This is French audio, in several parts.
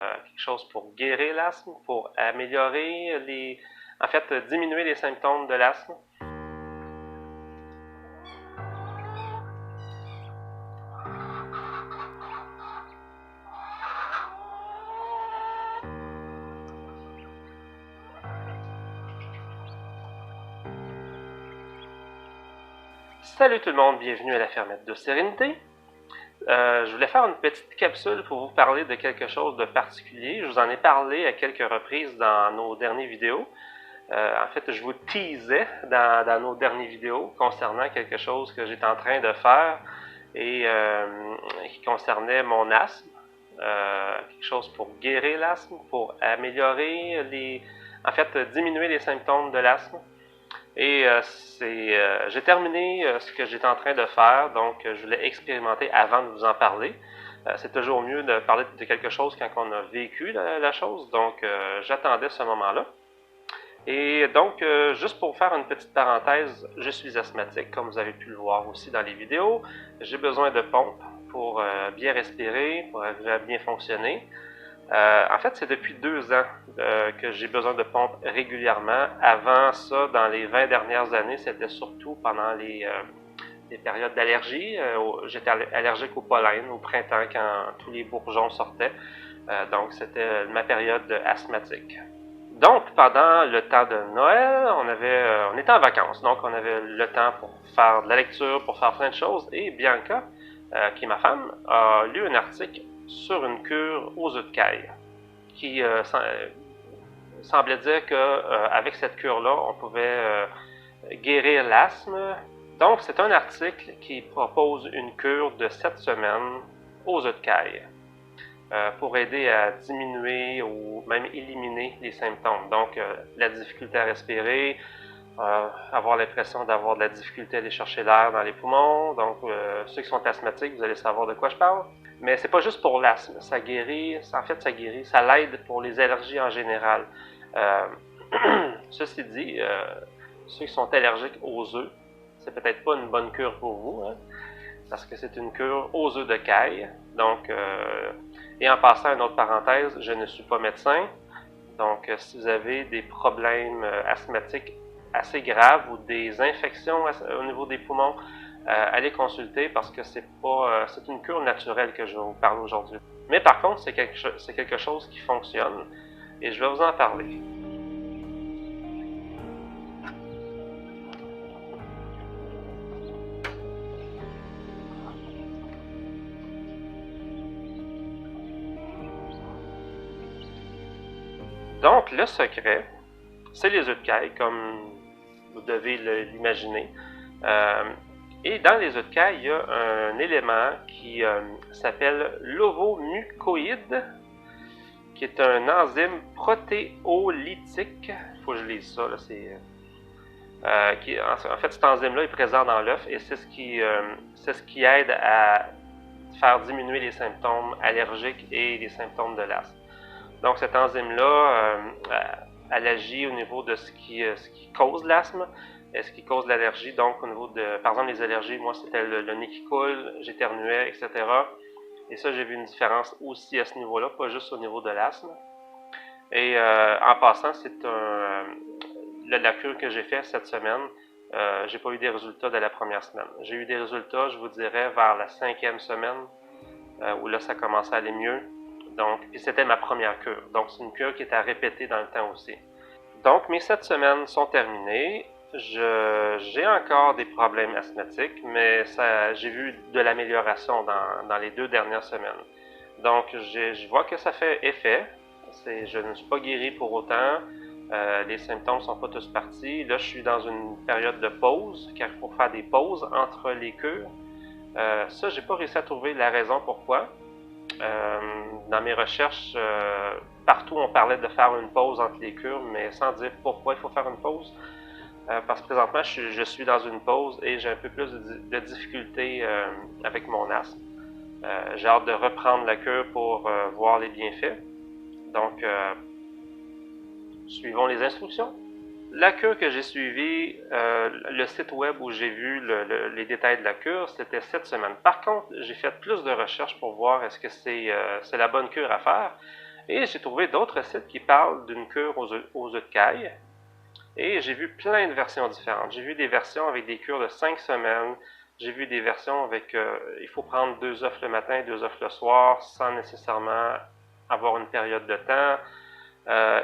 quelque chose pour guérir l'asthme, pour améliorer en fait, diminuer les symptômes de l'asthme. Salut tout le monde, bienvenue à la fermette de Sérénité. Je voulais faire une petite capsule pour vous parler de quelque chose de particulier. Je vous en ai parlé à quelques reprises dans nos dernières vidéos. En fait, je vous teasais dans nos dernières vidéos concernant quelque chose que j'étais en train de faire et qui concernait mon asthme. Quelque chose pour guérir l'asthme, pour améliorer en fait, diminuer les symptômes de l'asthme. Et j'ai terminé ce que j'étais en train de faire, donc je voulais expérimenter avant de vous en parler. C'est toujours mieux de parler de quelque chose quand on a vécu la chose, donc j'attendais ce moment-là. Et donc, juste pour faire une petite parenthèse, je suis asthmatique, comme vous avez pu le voir aussi dans les vidéos. J'ai besoin de pompes pour bien respirer, pour bien fonctionner. En fait, c'est depuis 2 ans que j'ai besoin de pompes régulièrement. Avant ça, dans les 20 dernières années, c'était surtout pendant les périodes d'allergie. J'étais allergique au pollen au printemps quand tous les bourgeons sortaient. Donc, c'était ma période asthmatique. Donc, pendant le temps de Noël, on était en vacances, donc on avait le temps pour faire de la lecture, pour faire plein de choses. Et Bianca, qui est ma femme, a lu un article sur une cure aux œufs de caille, qui semblait dire qu'avec cette cure-là, on pouvait guérir l'asthme. Donc, c'est un article qui propose une cure de 7 semaines aux œufs de caille pour aider à diminuer ou même éliminer les symptômes. Donc, la difficulté à respirer, avoir l'impression d'avoir de la difficulté à aller chercher l'air dans les poumons. Donc, ceux qui sont asthmatiques, vous allez savoir de quoi je parle. Mais c'est pas juste pour l'asthme, ça guérit, en fait, ça l'aide pour les allergies en général. Ceci dit, ceux qui sont allergiques aux œufs, c'est peut-être pas une bonne cure pour vous, hein, parce que c'est une cure aux œufs de caille. Donc, et en passant à une autre parenthèse, je ne suis pas médecin. Donc, si vous avez des problèmes asthmatiques assez graves ou des infections au niveau des poumons, allez consulter parce que c'est une cure naturelle que je vais vous parler aujourd'hui. Mais par contre, c'est quelque chose qui fonctionne et je vais vous en parler. Donc, le secret, c'est les œufs de caille, comme vous devez l'imaginer. Et dans les œufs de caille, il y a un élément qui s'appelle l'ovomucoïde, qui est un enzyme protéolytique. Il faut que je lise ça, là, en fait, cet enzyme-là est présent dans l'œuf et c'est ce qui aide à faire diminuer les symptômes allergiques et les symptômes de l'asthme. Donc, cette enzyme-là, elle agit au niveau de ce qui cause l'asthme et ce qui cause l'allergie. Donc, au niveau de, par exemple, les allergies, moi, c'était le nez qui coule, j'éternuais, etc. Et ça, j'ai vu une différence aussi à ce niveau-là, pas juste au niveau de l'asthme. Et en passant, la cure que j'ai faite cette semaine, j'ai pas eu des résultats de la première semaine. J'ai eu des résultats, je vous dirais, vers la 5e semaine, où là, ça commençait à aller mieux. Donc, puis c'était ma première cure. Donc, c'est une cure qui est à répéter dans le temps aussi. Donc, mes 7 semaines sont terminées. J'ai encore des problèmes asthmatiques, mais j'ai vu de l'amélioration dans les 2 dernières semaines. Donc, je vois que ça fait effet. Je ne suis pas guéri pour autant. Les symptômes ne sont pas tous partis. Là, je suis dans une période de pause, car il faut faire des pauses entre les cures. Ça, j'ai pas réussi à trouver la raison pourquoi. Dans mes recherches, partout on parlait de faire une pause entre les cures, mais sans dire pourquoi il faut faire une pause. Parce que présentement, je suis dans une pause et j'ai un peu plus de difficultés avec mon asthme. J'ai hâte de reprendre la cure pour voir les bienfaits. Donc, suivons les instructions. La cure que j'ai suivie, le site web où j'ai vu les détails de la cure, c'était 7 semaines. Par contre, j'ai fait plus de recherches pour voir est-ce que c'est la bonne cure à faire. Et j'ai trouvé d'autres sites qui parlent d'une cure aux œufs de caille. Et j'ai vu plein de versions différentes. J'ai vu des versions avec des cures de 5 semaines. J'ai vu des versions avec il faut prendre 2 œufs le matin, 2 œufs le soir, sans nécessairement avoir une période de temps.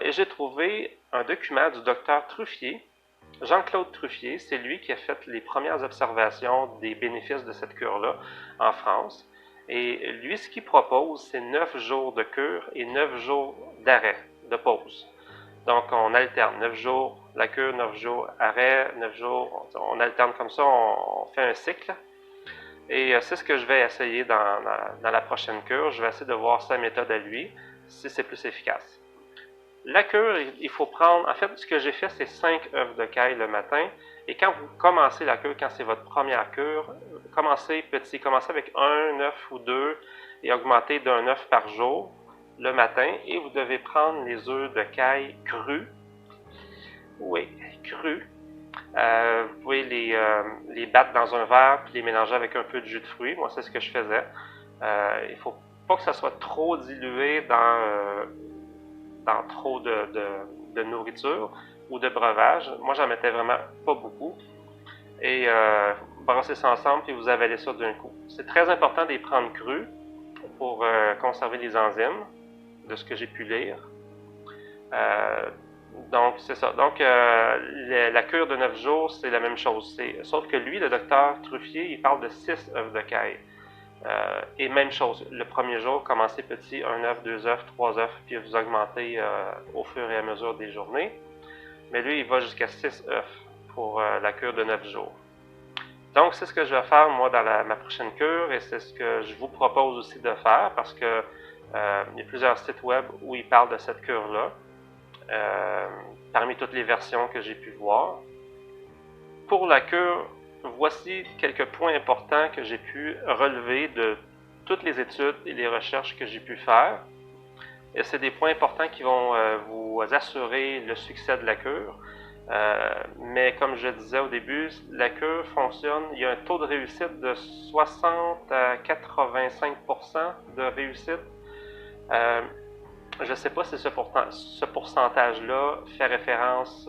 Et j'ai trouvé un document du docteur Truffier, Jean-Claude Truffier. C'est lui qui a fait les premières observations des bénéfices de cette cure-là en France. Et lui, ce qu'il propose, c'est 9 jours de cure et 9 jours d'arrêt, de pause. Donc, on alterne 9 jours la cure, 9 jours arrêt, 9 jours, on alterne comme ça, on fait un cycle. Et c'est ce que je vais essayer dans la prochaine cure. Je vais essayer de voir sa méthode à lui, si c'est plus efficace. La cure, il faut prendre, en fait, ce que j'ai fait, c'est 5 œufs de caille le matin. Et quand vous commencez la cure, quand c'est votre première cure, commencez petit, commencez avec 1 œuf ou 2 et augmentez d'1 œuf par jour le matin. Et vous devez prendre les œufs de caille crus. Oui, crus. Vous pouvez les battre dans un verre puis les mélanger avec un peu de jus de fruits. Moi, c'est ce que je faisais. Il ne faut pas que ça soit trop dilué dans trop de nourriture ou de breuvage. Moi, j'en mettais vraiment pas beaucoup. Et brassez ça ensemble puis vous avalez ça d'un coup. C'est très important de les prendre crus pour conserver les enzymes, de ce que j'ai pu lire. Donc, c'est ça. Donc, la cure de 9 jours, c'est la même chose. Sauf que lui, le docteur Truffier, il parle de 6 œufs de caille. Et même chose, le premier jour, commencez petit, 1 œuf, 2 œufs, 3 œufs, puis vous augmentez au fur et à mesure des journées. Mais lui, il va jusqu'à 6 œufs pour la cure de 9 jours. Donc, c'est ce que je vais faire, moi, dans ma prochaine cure, et c'est ce que je vous propose aussi de faire, parce que il y a plusieurs sites web où ils parlent de cette cure-là, parmi toutes les versions que j'ai pu voir. Pour la cure, voici quelques points importants que j'ai pu relever de toutes les études et les recherches que j'ai pu faire. Et c'est des points importants qui vont vous assurer le succès de la cure. Mais comme je disais au début, la cure fonctionne, il y a un taux de réussite de 60 à 85% de réussite. Je ne sais pas si ce pourcentage-là fait référence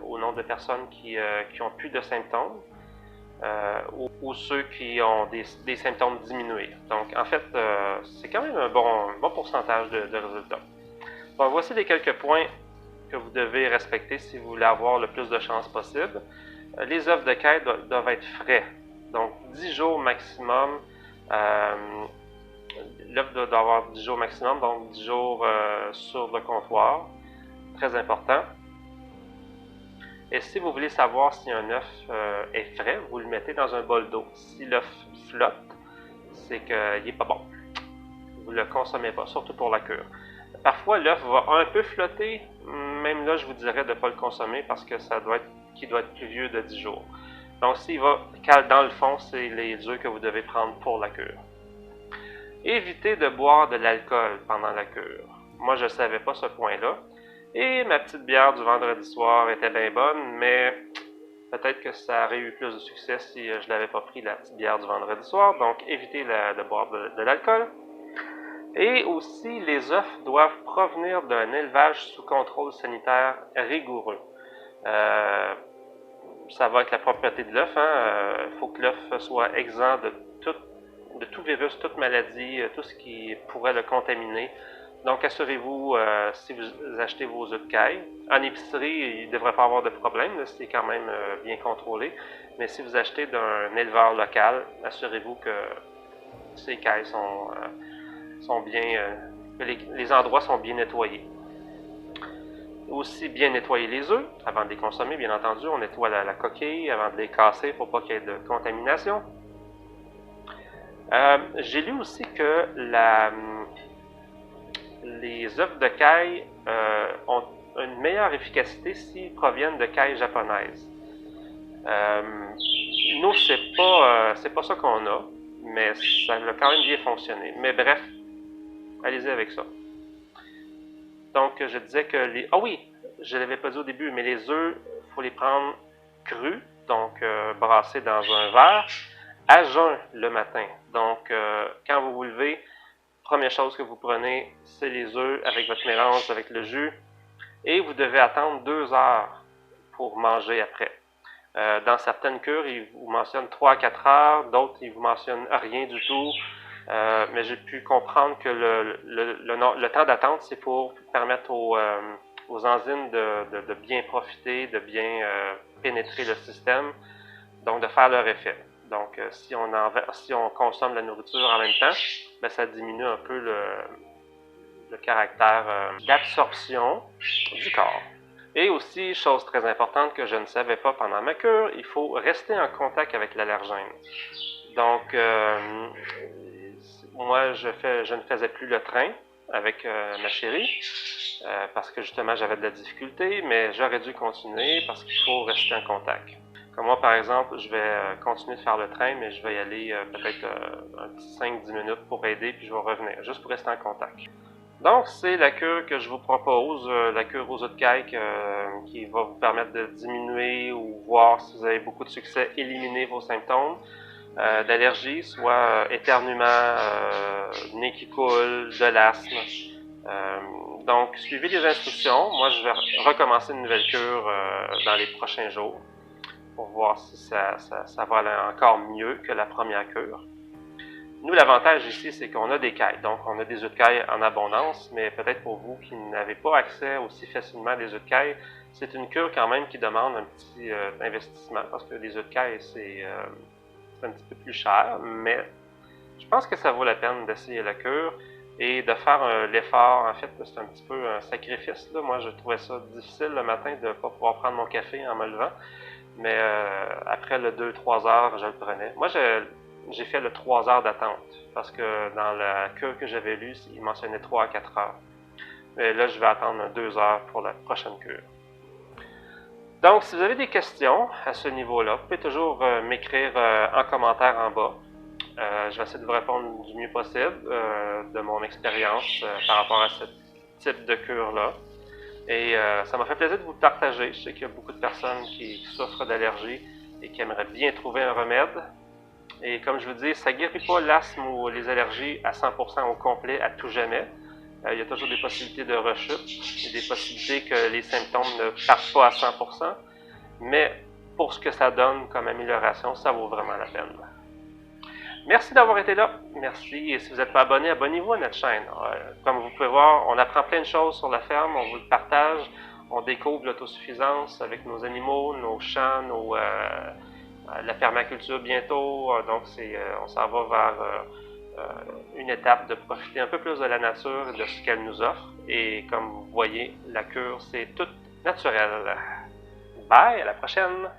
au nombre de personnes qui ont plus de symptômes ou ceux qui ont des symptômes diminués. Donc, en fait, c'est quand même un bon pourcentage de résultats. Bon, voici les quelques points que vous devez respecter si vous voulez avoir le plus de chances possible. Les œufs de caille doivent être frais, donc 10 jours maximum. L'œuf doit avoir 10 jours maximum, donc 10 jours sur le comptoir. Très important. Et si vous voulez savoir si un œuf est frais, vous le mettez dans un bol d'eau. Si l'œuf flotte, c'est qu'il n'est pas bon. Vous ne le consommez pas, surtout pour la cure. Parfois, l'œuf va un peu flotter. Même là, je vous dirais de ne pas le consommer parce que qu'il doit être plus vieux de 10 jours. Donc, s'il va cale dans le fond, c'est les œufs que vous devez prendre pour la cure. Évitez de boire de l'alcool pendant la cure. Moi, je ne savais pas ce point-là. Et ma petite bière du vendredi soir était bien bonne, mais peut-être que ça aurait eu plus de succès si je ne l'avais pas pris, la petite bière du vendredi soir. Donc, évitez de boire de l'alcool. Et aussi, les œufs doivent provenir d'un élevage sous contrôle sanitaire rigoureux. Ça va être la propriété de l'œuf. Il faut que l'œuf soit exempt de tout virus, toute maladie, tout ce qui pourrait le contaminer. Donc, assurez-vous, si vous achetez vos œufs de caille, en épicerie, il ne devrait pas avoir de problème, c'est quand même bien contrôlé. Mais si vous achetez d'un éleveur local, assurez-vous que ces cailles sont bien, que les endroits sont bien nettoyés. Aussi, bien nettoyer les œufs avant de les consommer, bien entendu. On nettoie la coquille avant de les casser pour pas qu'il y ait de contamination. J'ai lu aussi que les œufs de caille ont une meilleure efficacité s'ils proviennent de caille japonaise. Nous, c'est pas ça qu'on a, mais ça a quand même bien fonctionné. Mais bref, allez-y avec ça. Donc, je disais que ah oui, je ne l'avais pas dit au début, mais les œufs, il faut les prendre crus, donc brassés dans un verre, à jeun le matin. Donc, quand vous vous levez, Première chose que vous prenez, c'est les œufs avec votre mélange, avec le jus. Et vous devez attendre 2 heures pour manger après. Dans certaines cures, ils vous mentionnent 3 à 4 heures, d'autres, ils vous mentionnent rien du tout. Mais j'ai pu comprendre que le temps d'attente, c'est pour permettre aux enzymes de bien profiter, de bien pénétrer le système, donc de faire leur effet. Donc, si on consomme la nourriture en même temps, ben, ça diminue un peu le caractère d'absorption du corps. Et aussi, chose très importante que je ne savais pas pendant ma cure, il faut rester en contact avec l'allergène. Donc, moi, je ne faisais plus le train avec ma chérie parce que justement, j'avais de la difficulté, mais j'aurais dû continuer parce qu'il faut rester en contact. Comme moi, par exemple, je vais continuer de faire le train, mais je vais y aller peut-être un petit 5-10 minutes pour aider, puis je vais revenir, juste pour rester en contact. Donc, c'est la cure que je vous propose, la cure aux œufs de caille, qui va vous permettre de diminuer ou voir si vous avez beaucoup de succès, éliminer vos symptômes d'allergie, soit éternuement, nez qui coule, de l'asthme. Donc, suivez les instructions. Moi, je vais recommencer une nouvelle cure dans les prochains jours pour voir si ça va aller encore mieux que la première cure. Nous, l'avantage ici, c'est qu'on a des cailles. Donc, on a des œufs de caille en abondance, mais peut-être pour vous qui n'avez pas accès aussi facilement à des œufs de caille, c'est une cure quand même qui demande un petit investissement parce que les œufs de caille, c'est un petit peu plus cher, mais je pense que ça vaut la peine d'essayer la cure et de faire l'effort. En fait, c'est un petit peu un sacrifice, là. Moi, je trouvais ça difficile le matin de ne pas pouvoir prendre mon café en me levant, mais après le 2-3 heures, je le prenais. Moi, j'ai fait le 3 heures d'attente parce que dans la cure que j'avais lue, il mentionnait 3 à 4 heures. Mais là, je vais attendre 2 heures pour la prochaine cure. Donc, si vous avez des questions à ce niveau-là, vous pouvez toujours m'écrire en commentaire en bas. Je vais essayer de vous répondre du mieux possible de mon expérience par rapport à ce type de cure-là. Et ça m'a fait plaisir de vous le partager. Je sais qu'il y a beaucoup de personnes qui souffrent d'allergies et qui aimeraient bien trouver un remède. Et comme je vous dis, ça ne guérit pas l'asthme ou les allergies à 100% au complet, à tout jamais. Il y a toujours des possibilités de rechute, il y a des possibilités que les symptômes ne partent pas à 100%, mais pour ce que ça donne comme amélioration, ça vaut vraiment la peine. Merci d'avoir été là, merci, et si vous n'êtes pas abonné, abonnez-vous à notre chaîne. Comme vous pouvez voir, on apprend plein de choses sur la ferme, on vous le partage, on découvre l'autosuffisance avec nos animaux, nos champs, la permaculture bientôt, donc on s'en va vers une étape de profiter un peu plus de la nature et de ce qu'elle nous offre. Et comme vous voyez, la cure, c'est tout naturel. Bye, à la prochaine!